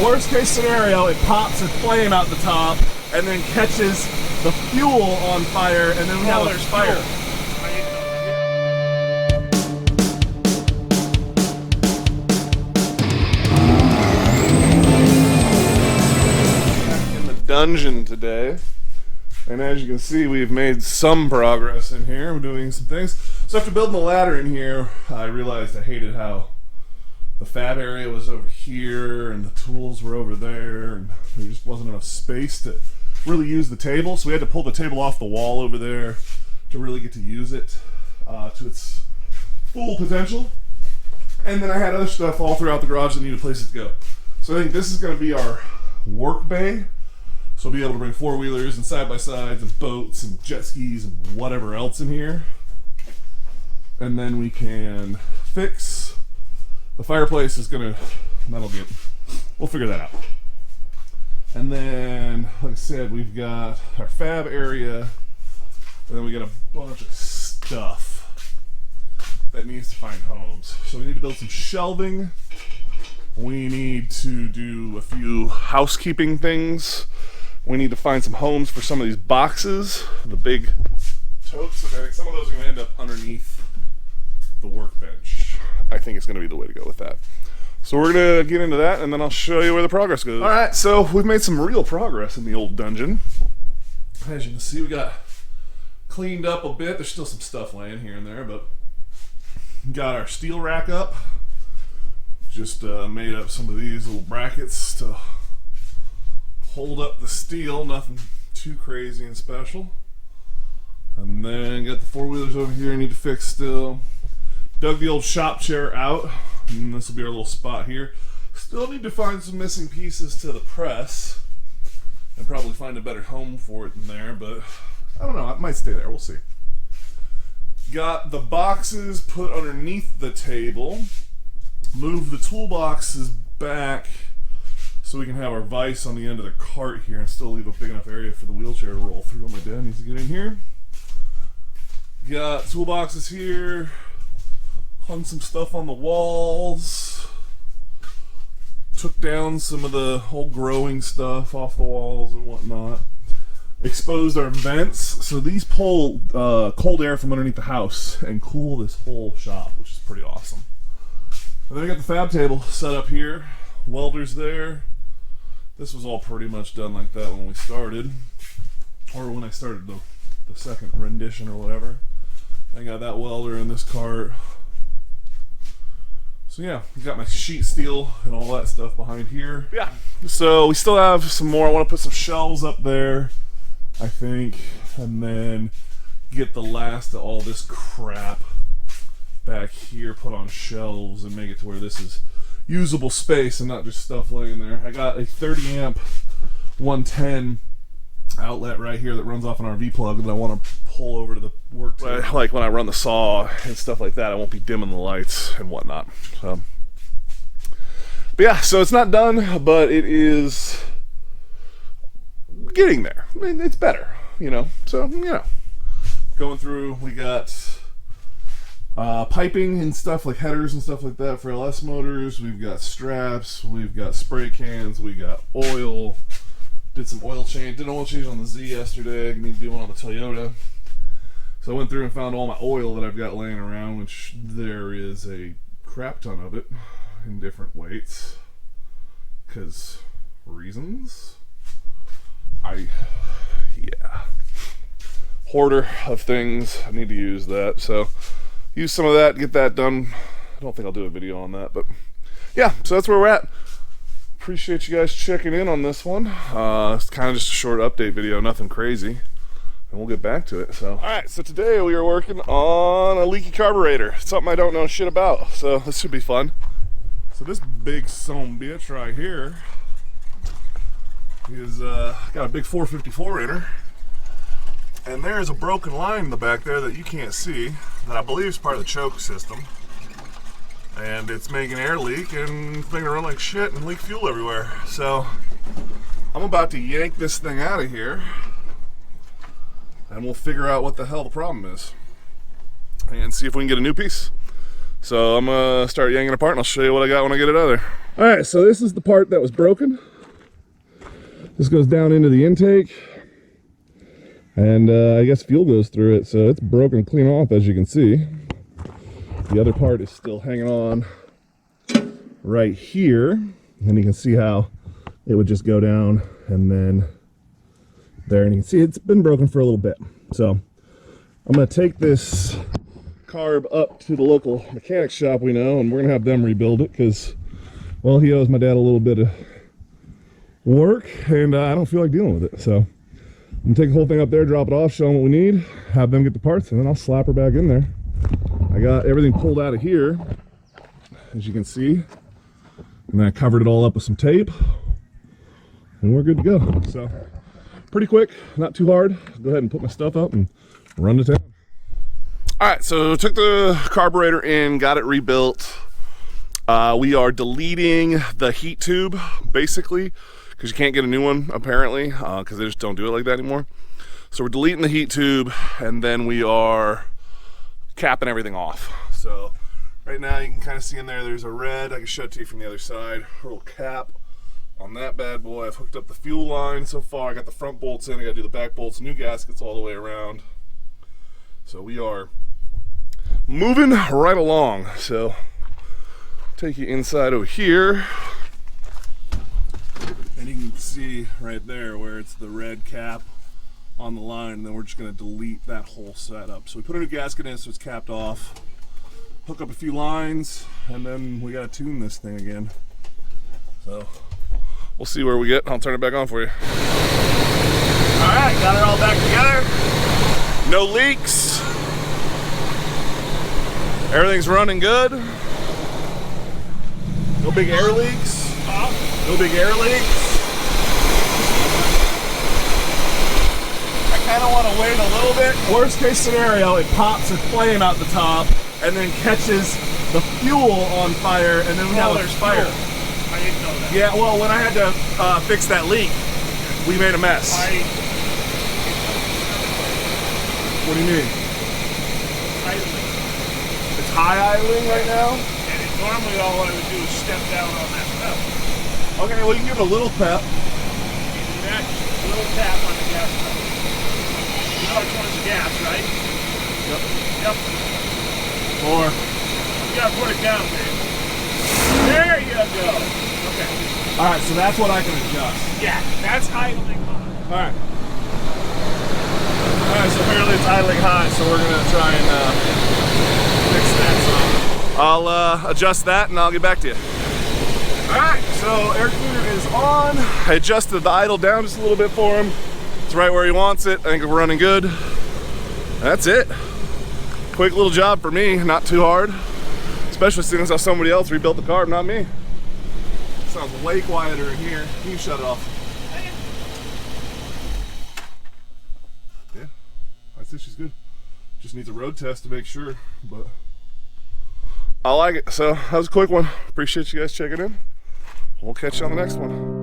Worst case scenario, it pops a flame out the top and then catches the fuel on fire, and then we have there's fire. In the dungeon today, and as you can see, we've made some progress in here. We're doing some things. So after building the ladder in here, I realized I hated how the fab area was over here and the tools were over there, and there just wasn't enough space to really use the table. So we had to pull the table off the wall over there to really get to use it to its full potential. And then I had other stuff all throughout the garage that needed places to go. So I think this is going to be our work bay. So we'll be able to bring four-wheelers and side-by-sides and boats and jet skis and whatever else in here. And then we can fix. The fireplace is gonna, we'll figure that out. And then, like I said, we've got our fab area, and then we got a bunch of stuff that needs to find homes. So we need to build some shelving. We need to do a few housekeeping things. We need to find some homes for some of these boxes, the big totes. I think some of those are gonna end up underneath the workbench. I think it's going to be the way to go with that. So we're going to get into that, and then I'll show you where the progress goes. All right, so we've made some real progress in the old dungeon. As you can see, we got cleaned up a bit. There's still some stuff laying here and there, but got our steel rack up. Just made up some of these little brackets to hold up the steel. Nothing too crazy and special. And then got the four-wheelers over here I need to fix still. Dug the old shop chair out, and this will be our little spot here. Still need to find some missing pieces to the press, and probably find a better home for it in there, but I don't know, it might stay there, we'll see. Got the boxes put underneath the table. Moved the toolboxes back so we can have our vise on the end of the cart here and still leave a big enough area for the wheelchair to roll through. My dad needs to get in here. Got toolboxes here. Hung some stuff on the walls. Took down some of the whole growing stuff off the walls and whatnot. Exposed our vents. So these pull cold air from underneath the house and cool this whole shop, which is pretty awesome. And then I got the fab table set up here. Welders there. This was all pretty much done like that when we started. Or when I started the second rendition or whatever. I got that welder in this cart. So yeah, got my sheet steel and all that stuff behind here. Yeah, so we still have some more. I want to put some shelves up there, I think, and then get the last of all this crap back here put on shelves and make it to where this is usable space and not just stuff laying there. I got a 30 amp 110 outlet right here that runs off an RV plug that I want to pull over to the work table. Like when I run the saw and stuff like that, I won't be dimming the lights and whatnot. So, but yeah, so it's not done, but it is getting there. I mean, it's better, you know. So, you know, going through, we got piping and stuff like headers and stuff like that for LS motors. We've got straps, we've got spray cans, we got oil. Did some oil change. Did an oil change on the Z yesterday. I need to do one on the Toyota. So I went through and found all my oil that I've got laying around, which there is a crap ton of it in different weights. Because reasons. Yeah. Hoarder of things. I need to use that. So use some of that, get that done. I don't think I'll do a video on that, but yeah, so that's where we're at. Appreciate you guys checking in on this one. It's kind of just a short update video, nothing crazy, and we'll get back to it. So, all right, so today we are working on a leaky carburetor, something I don't know shit about, so this should be fun. So this big son bitch right here is got a big 454 in her, and there's a broken line in the back there that you can't see that I believe is part of the choke system. And it's making air leak and it's making it run like shit and leak fuel everywhere. So I'm about to yank this thing out of here and we'll figure out what the hell the problem is and see if we can get a new piece. So I'm gonna start yanking it apart and I'll show you what I got when I get it out of there. All right, so this is the part that was broken. This goes down into the intake, and I guess fuel goes through it, so it's broken clean off, as you can see. The other part is still hanging on right here, and you can see how it would just go down and then there, and you can see it's been broken for a little bit. So I'm going to take this carb up to the local mechanic shop we know, and we're going to have them rebuild it because, well, he owes my dad a little bit of work, and I don't feel like dealing with it. So I'm going to take the whole thing up there, drop it off, show them what we need, have them get the parts, and then I'll slap her back in there. I got everything pulled out of here, as you can see, and then I covered it all up with some tape, and we're good to go. So pretty quick, not too hard. Go ahead and put my stuff up and run to town. All right, so took the carburetor in, got it rebuilt. We are deleting the heat tube, basically, because you can't get a new one, apparently, because they just don't do it like that anymore. So we're deleting the heat tube, and then we are capping everything off. So right now you can kind of see in there, there's a red, I can show it to you from the other side, a little cap on that bad boy. I've hooked up the fuel line so far. I got the front bolts in, I got to do the back bolts, new gaskets all the way around. So we are moving right along. So take you inside over here, and you can see right there where it's the red cap on the line, and then we're just going to delete that whole setup. So we put a new gasket in so it's capped off, hook up a few lines, and then we got to tune this thing again. So we'll see where we get. I'll turn it back on for you. All right, got it all back together. No leaks. Everything's running good. No big air leaks. No big air leaks. I kind of want to wait a little bit. Worst case scenario, it pops a flame out the top and then catches the fuel on fire, and then we have there's fire. I didn't know that. Yeah, well, when I had to fix that leak, we made a mess. What do you mean? Idling. It's high idling right now? And normally all I would do is step down on that pedal. Okay, well, you can give it a little pep. That's a little tap on the gas pedal. You know which one's the gas, right? Yep. Yep. More. You gotta put it down, man. There you go. Okay. All right, so that's what I can adjust. Yeah, that's idling high. All right. All right, so apparently it's idling high, so we're gonna try and fix that. So I'll adjust that, and I'll get back to you. All right, so air cleaner is on. I adjusted the idle down just a little bit for him. It's right where he wants it. I think we're running good. That's it. Quick little job for me, not too hard. Especially since how somebody else rebuilt the carb, not me. Sounds way quieter in here. You can shut it off. Yeah, I think she's good. Just needs a road test to make sure, but I like it. So that was a quick one. Appreciate you guys checking in. We'll catch you on the next one.